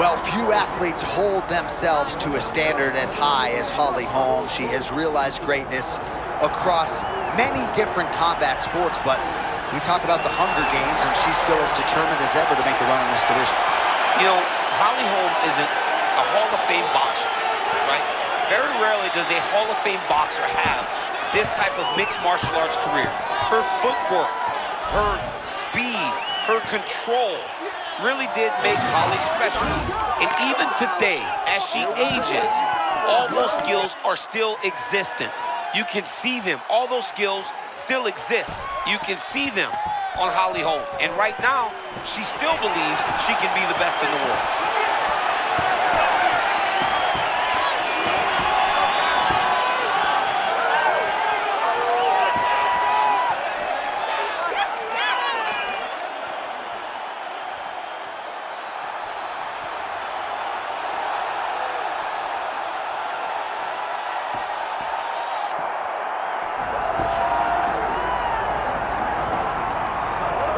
Well, few athletes hold themselves to a standard as high as Holly Holm. She has realized greatness across many different combat sports, but we talk about the Hunger Games, and she's still as determined as ever to make a run in this division. You know, Holly Holm isn't a Hall of Fame boxer, right? Very rarely does a Hall of Fame boxer have this type of mixed martial arts career. Her footwork, her speed, her control really did make Holly special. And even today, as she ages, all those skills are still existent. You can see them. All those skills still exist. You can see them on Holly Holm. And right now, she still believes she can be the best in the world.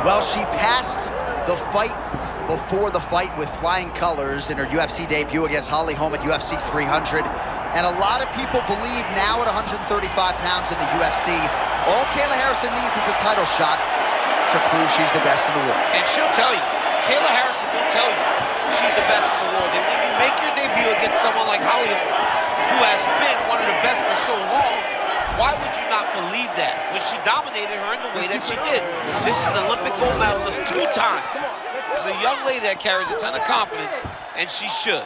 Well, she passed the fight before the fight with flying colors in her UFC debut against Holly Holm at UFC 300. And a lot of people believe now at 135 pounds in the UFC, all Kayla Harrison needs is a title shot to prove she's the best in the world. And she'll tell you, Kayla Harrison will tell you she's the best in the world. And when you make your debut against someone like Holly Holm, who has been one of the best for so long, why would you not believe that when she dominated her in the way that she did? This is an Olympic gold medalist 2 times. This is a young lady that carries a ton of confidence, and she should.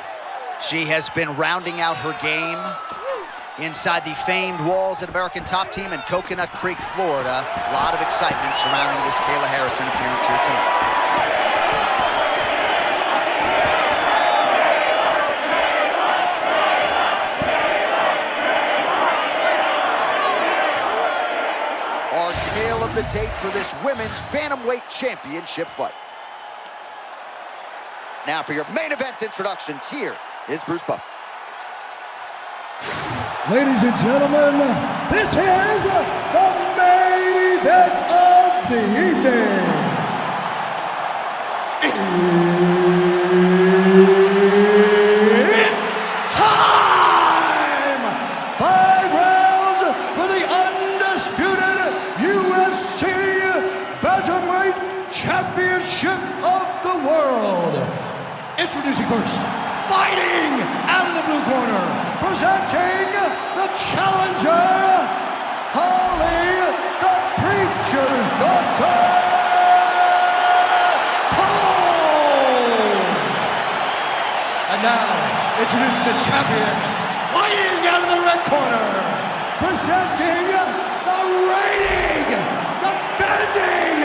She has been rounding out her game inside the famed walls at American Top Team in Coconut Creek, Florida. A lot of excitement surrounding this Kayla Harrison appearance here tonight. Tale of the tape for this women's bantamweight championship fight. Now for your main event introductions, here is Bruce Buffer. Ladies and gentlemen, this is the main event of the evening. It's time! 5 rounds for the undisputed UFC Bantamweight Championship of the World. Introducing first, fighting out of the blue corner, presenting the challenger, Holly the Preacher's Daughter, Holm. And now, introducing the champion, fighting out of the red corner, presenting the reigning, defending,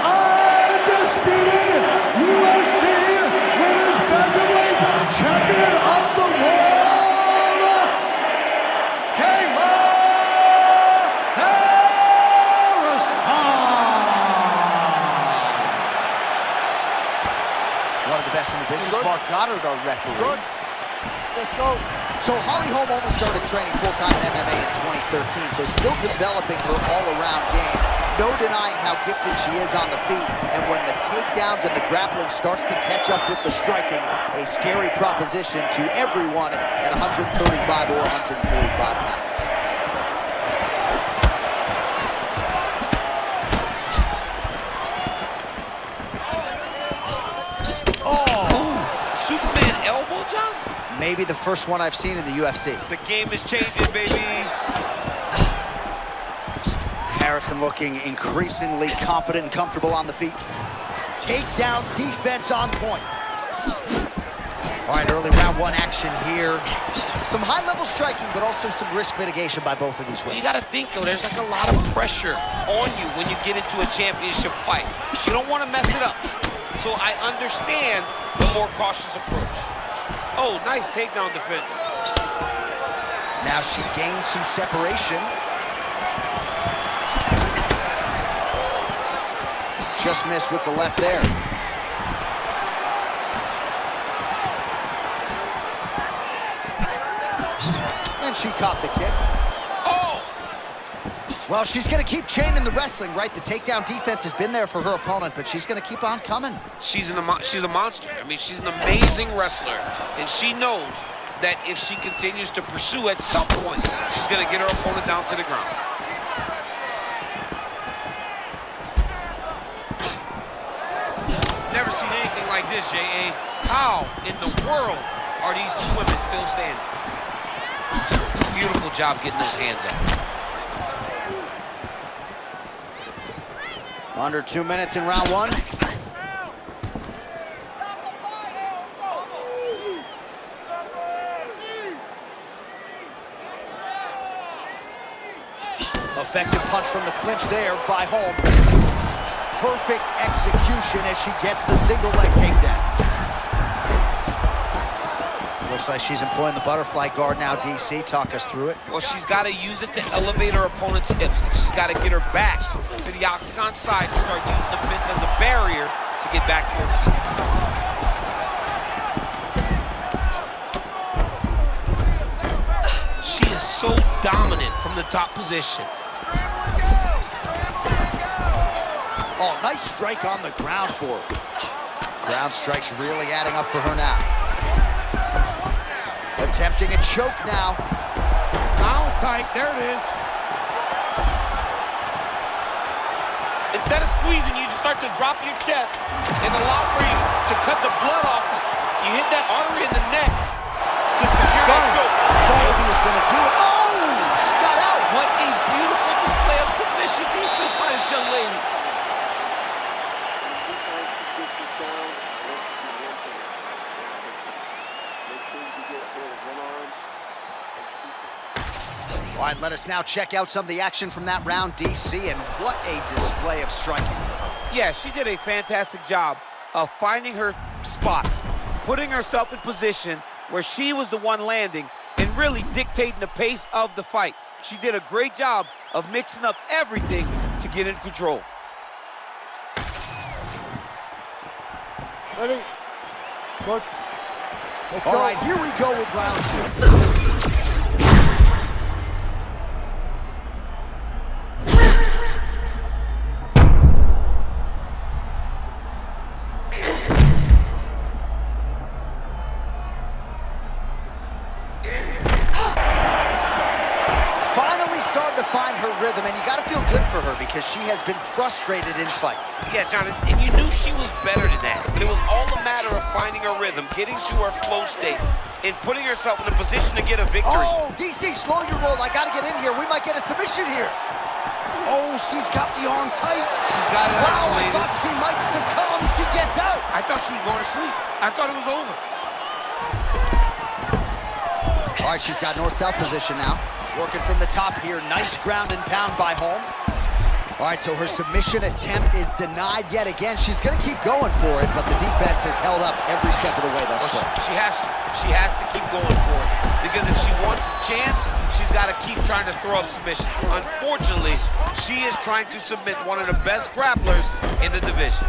undisputed UFC Women's Bantamweight Champion of the World, Kayla Harrison. One of the best in the business, Mark Goddard, our referee. Let's go. So Holly Holm only started training full-time in MMA in 2013, so still developing her all-around game. No denying how gifted she is on the feet, and when the takedowns and the grappling starts to catch up with the striking, a scary proposition to everyone at 135 or 145 pounds. Superman elbow, John? Maybe the first one I've seen in the UFC. The game is changing, baby. Harrison looking increasingly confident and comfortable on the feet. Takedown defense on point. All right, early round 1 action here. Some high-level striking, but also some risk mitigation by both of these women. You got to think, though, there's like a lot of pressure on you when you get into a championship fight. You don't want to mess it up. So I understand the more cautious approach. Oh, nice takedown defense. Now she gains some separation. Just missed with the left there. And she caught the kick. Oh! Well, she's going to keep chaining the wrestling, right? The takedown defense has been there for her opponent, but she's going to keep on coming. She's a monster. I mean, she's an amazing wrestler, and she knows that if she continues to pursue, at some point, she's going to get her opponent down to the ground. Never seen anything like this, J.A. How in the world are these two women still standing? Beautiful job getting those hands up. Under 2 minutes in round one. Effective punch from the clinch there by Holm. Perfect execution as she gets the single leg takedown. Looks like she's employing the butterfly guard now, DC. Talk us through it. Well, she's got to use it to elevate her opponent's hips. She's got to get her back to the octagon side to start using the fence as a barrier to get back to her feet. She is so dominant from the top position. Oh, nice strike on the ground for her. Ground strikes really adding up for her now. Attempting a choke now. Now tight, there it is. Instead of squeezing, you just start to drop your chest and allow for you to cut the blood off. You hit that artery in the neck to secure that choke. Maybe is going to do it. Oh, she got out. What a beautiful display of submission defense by this young lady. All right, let us now check out some of the action from that round, DC, and what a display of striking. Yeah, she did a fantastic job of finding her spot, putting herself in position where she was the one landing and really dictating the pace of the fight. She did a great job of mixing up everything to get in control. Ready? Good. Let's All go. right, here we go with round two. Find her rhythm, and you got to feel good for her because she has been frustrated in fight. Yeah, John, and you knew she was better than that, but it was all a matter of finding her rhythm, getting to her flow state, and putting herself in a position to get a victory. Oh, DC, slow your roll. I got to get in here. We might get a submission here. Oh, she's got the arm tight. She's got it wow, isolated. I thought she might succumb. She gets out. I thought she was going to sleep. I thought it was over. All right, she's got north-south position now. Working from the top here. Nice ground and pound by Holm. All right, so her submission attempt is denied yet again. She's going to keep going for it, but the defense has held up every step of the way thus far. She has to. She has to keep going for it. Because if she wants a chance, she's got to keep trying to throw up submissions. Unfortunately, she is trying to submit one of the best grapplers in the division.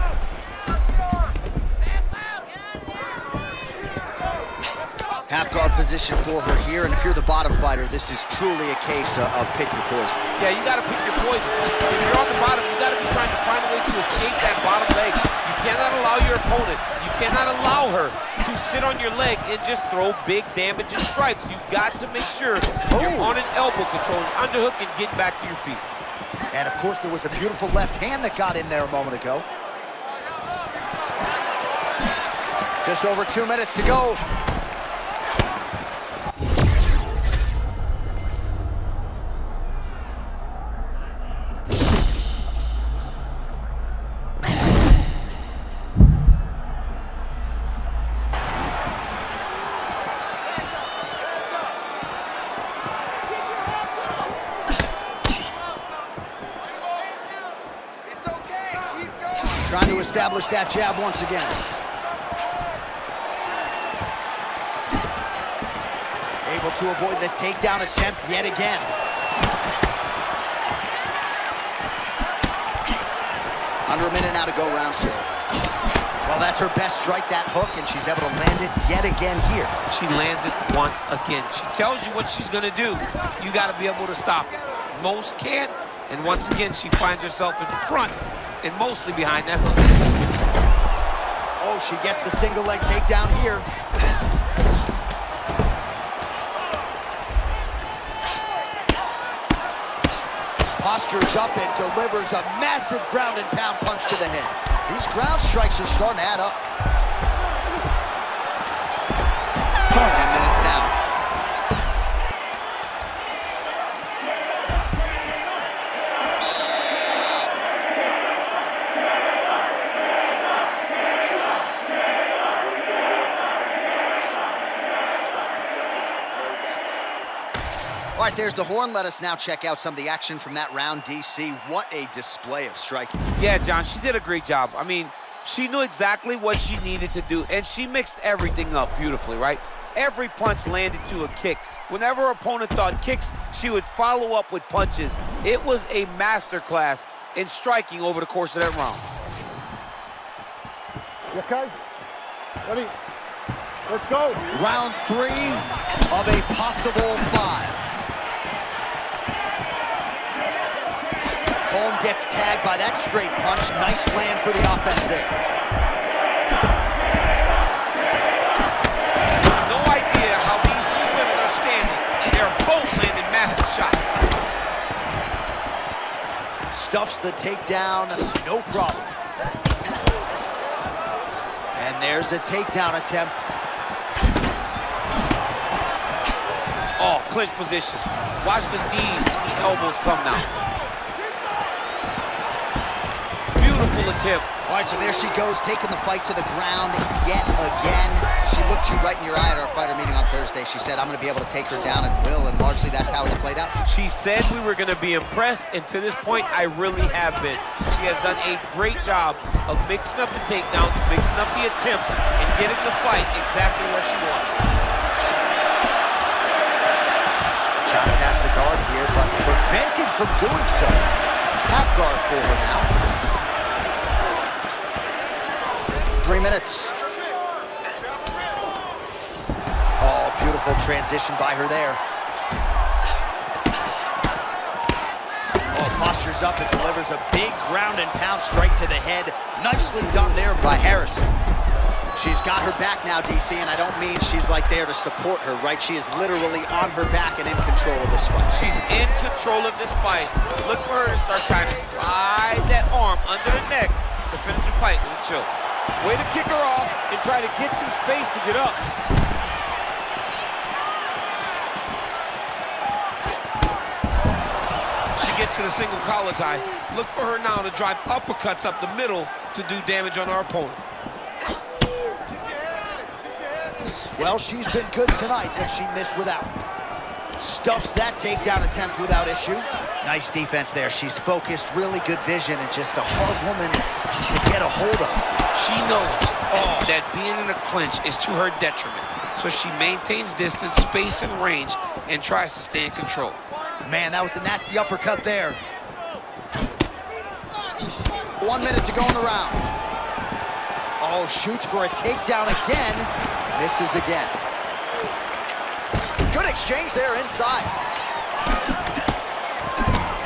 Half guard position for her here, and if you're the bottom fighter, this is truly a case of pick your poison. Yeah, you got to pick your poison. If you're on the bottom, you got to be trying to find a way to escape that bottom leg. You cannot allow your opponent, you cannot allow her to sit on your leg and just throw big damaging strikes. You got to make sure you're on an elbow control, an underhook, and get back to your feet. And of course, there was a beautiful left hand that got in there a moment ago. Just over 2 minutes to go. Trying to establish that jab once again. Able to avoid the takedown attempt yet again. Under a minute now to go, round two. Well, that's her best strike, that hook, and she's able to land it yet again here. She lands it once again. She tells you what she's going to do. You got to be able to stop it. Most can't, And once again, she finds herself in front and mostly behind that hook. Oh, she gets the single leg takedown here. Postures up and delivers a massive ground and pound punch to the head. These ground strikes are starting to add up. 10 minutes now. All right, there's the horn. Let us now check out some of the action from that round, DC. What a display of striking. Yeah, John, she did a great job. I mean, she knew exactly what she needed to do, and she mixed everything up beautifully, right? Every punch landed to a kick. Whenever her opponent thought kicks, she would follow up with punches. It was a masterclass in striking over the course of that round. You okay? Ready? Let's go. Round 3 of a possible 5. Holm gets tagged by that straight punch. Nice land for the offense there. No idea how these two women are standing. They're both landing massive shots. Stuffs the takedown, no problem. And there's a takedown attempt. Oh, clinch position. Watch the knees and the elbows come now. Beautiful attempt. All right, so there she goes, taking the fight to the ground yet again. She looked you right in your eye at our fighter meeting on Thursday. She said, I'm going to be able to take her down at will, and largely that's how it's played out. She said we were going to be impressed, and to this point, I really have been. She has done a great job of mixing up the takedowns, mixing up the attempts, and getting the fight exactly where she wants. Trying to pass the guard here, but prevented from doing so. Half guard for her now. 3 minutes. Oh, beautiful transition by her there. Oh, postures up and delivers a big ground and pound strike to the head. Nicely done there by Harrison. She's got her back now, DC, and I don't mean she's like there to support her, right? She is literally on her back and in control of this fight. She's in control of this fight. Look for her to start trying to slide that arm under the neck to finish the fight with a choke. Way to kick her off and try to get some space to get up. She gets to the single collar tie. Look for her now to drive uppercuts up the middle to do damage on our opponent. Well, she's been good tonight, but she missed without. Stuffs that takedown attempt without issue. Nice defense there. She's focused, really good vision, and just a hard woman to get a hold of. She knows that being in a clinch is to her detriment. So she maintains distance, space, and range, and tries to stay in control. Man, that was a nasty uppercut there. 1 minute to go in the round. Oh, shoots for a takedown again. Misses again. Good exchange there inside.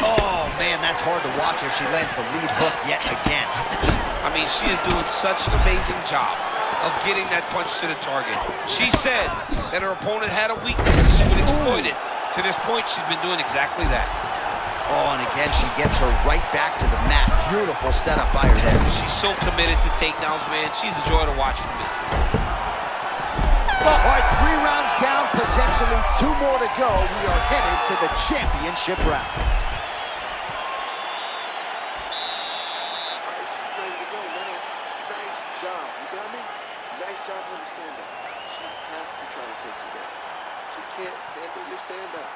Oh, man, that's hard to watch as she lands the lead hook yet again. I mean, she is doing such an amazing job of getting that punch to the target. She said that her opponent had a weakness and she would exploit it. To this point, she's been doing exactly that. Oh, and again, she gets her right back to the mat. Beautiful setup by her there. She's so committed to takedowns, man. She's a joy to watch for me. All right, 3 rounds down, potentially 2 more to go. We are headed to the championship rounds. She's ready to go, man. Nice job, you got me? Nice job on the stand-up. She has to try to take you down. She can't handle your stand-up.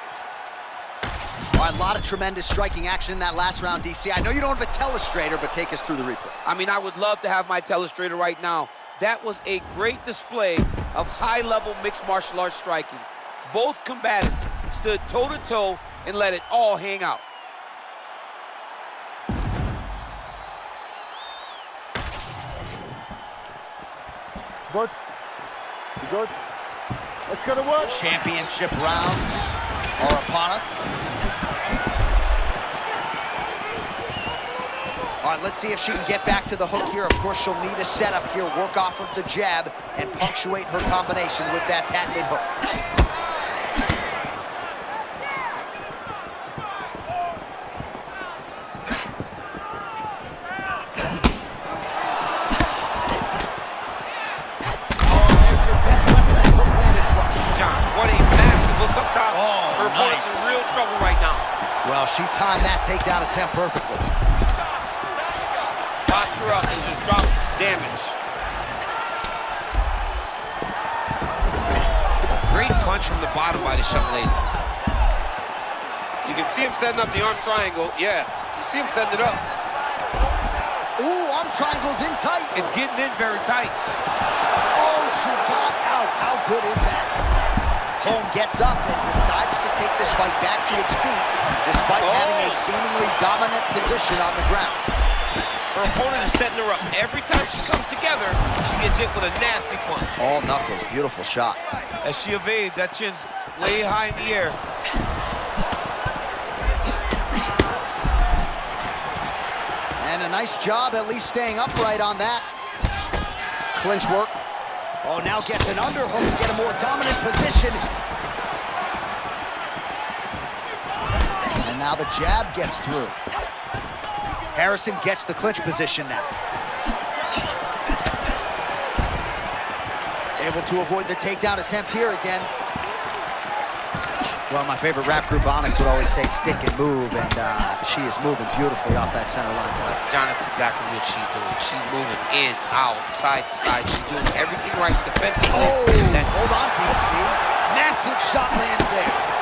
All right, a lot of tremendous striking action in that last round, DC. I know you don't have a telestrator, but take us through the replay. I mean, I would love to have my telestrator right now. That was a great display of high-level mixed martial arts striking. Both combatants stood toe-to-toe and let it all hang out. Good. You good? Let's go to work. Championship rounds are upon us. All right, let's see if she can get back to the hook here. Of course, she'll need a setup here, work off of the jab, and punctuate her combination with that patented hook. John, what a massive look up top. Oh, her opponent's in real trouble right now. Well, she timed that takedown attempt perfectly. Box her up and just drop damage. Great punch from the bottom by this young lady. You can see him setting up the arm triangle. Yeah, you see him setting it up. Ooh, arm triangle's in tight. It's getting in very tight. Oh, she got out. How good is that? Holm gets up and decides to take this fight back to its feet, despite having a seemingly dominant position on the ground. Her opponent is setting her up. Every time she comes together, she gets hit with a nasty punch. All knuckles, beautiful shot. As she evades, that chin's way high in the air. And a nice job at least staying upright on that. Clinch work. Oh, now gets an underhook to get a more dominant position. And now the jab gets through. Harrison gets the clinch position now. Able to avoid the takedown attempt here again. Well, my favorite rap group, Onyx, would always say stick and move, and she is moving beautifully off that center line tonight. John, that's exactly what she's doing. She's moving in, out, side to side. She's doing everything right defensively. Oh, then hold on, TC. Massive shot lands there.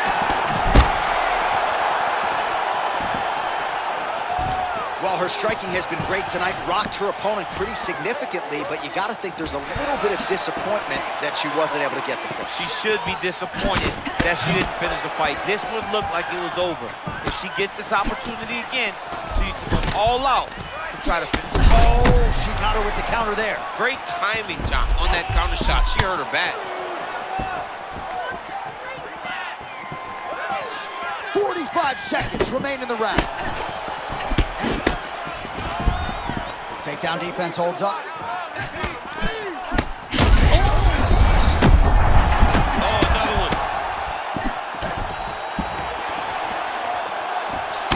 Well, her striking has been great tonight, rocked her opponent pretty significantly, but you got to think there's a little bit of disappointment that she wasn't able to get the finish. she should be disappointed that she didn't finish the fight. This one looked like it was over. If she gets this opportunity again, she needs to go all out to try to finish it. Oh, she got her with the counter there. Great timing, John, on that counter shot. She hurt her bad. 45 seconds remain in the round. Takedown defense holds up. Oh, another one.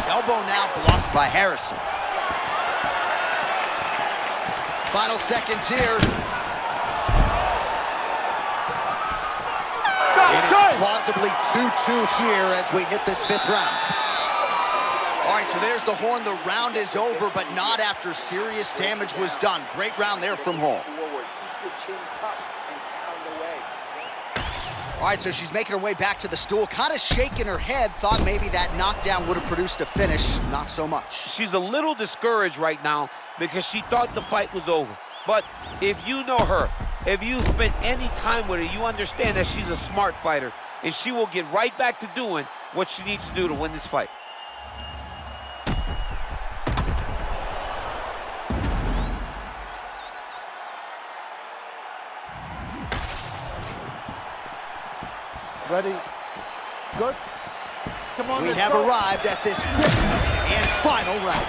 Elbow now blocked by Harrison. Final seconds here. It is plausibly 2-2 here as we hit this fifth round. All right, so there's the horn. The round is over, but not after serious damage was done. Great round there from Holm. All right, so she's making her way back to the stool, kind of shaking her head, thought maybe that knockdown would have produced a finish. Not so much. She's a little discouraged right now because she thought the fight was over. But if you know her, if you spent any time with her, you understand that she's a smart fighter, and she will get right back to doing what she needs to do to win this fight. Ready? Good? Come on, We let's have go. arrived at this fifth and final round.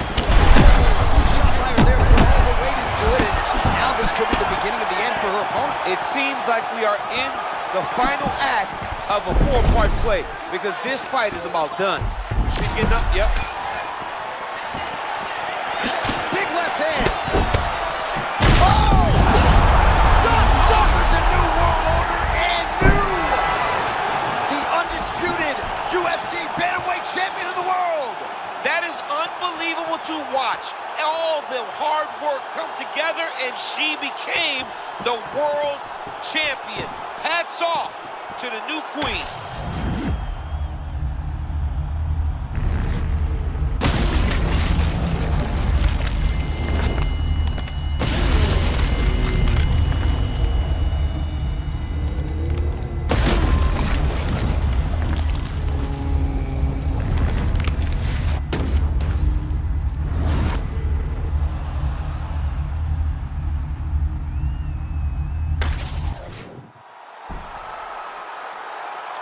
Shot fired there, put all the weight into it, and now this could be the beginning of the end for her opponent. It seems like we are in the final act of a four-part play because this fight is about done. She's getting up, yep. Big left hand. Oh! Oh, there's a new world order and new. The undisputed UFC bantamweight champion of the world. That is unbelievable to watch. All the hard work come together and she became the world champion. Hats off to the new queen.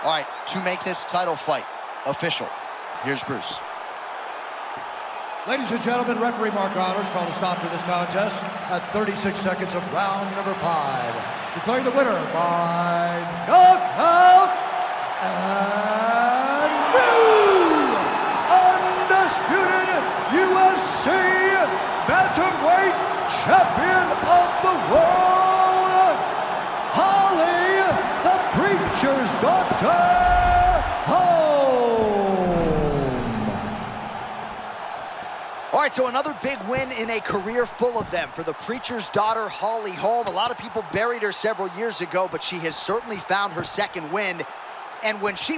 All right, to make this title fight official, here's Bruce. Ladies and gentlemen, referee Mark Honors called a stop to this contest at 36 seconds of round number 5. Declaring the winner by knockout and new undisputed UFC bantamweight champion of the world, Holly, the Preacher's Daughter, Holm. All right, so another big win in a career full of them for the Preacher's Daughter, Holly Holm. A lot of people buried her several years ago, but she has certainly found her second win. And when she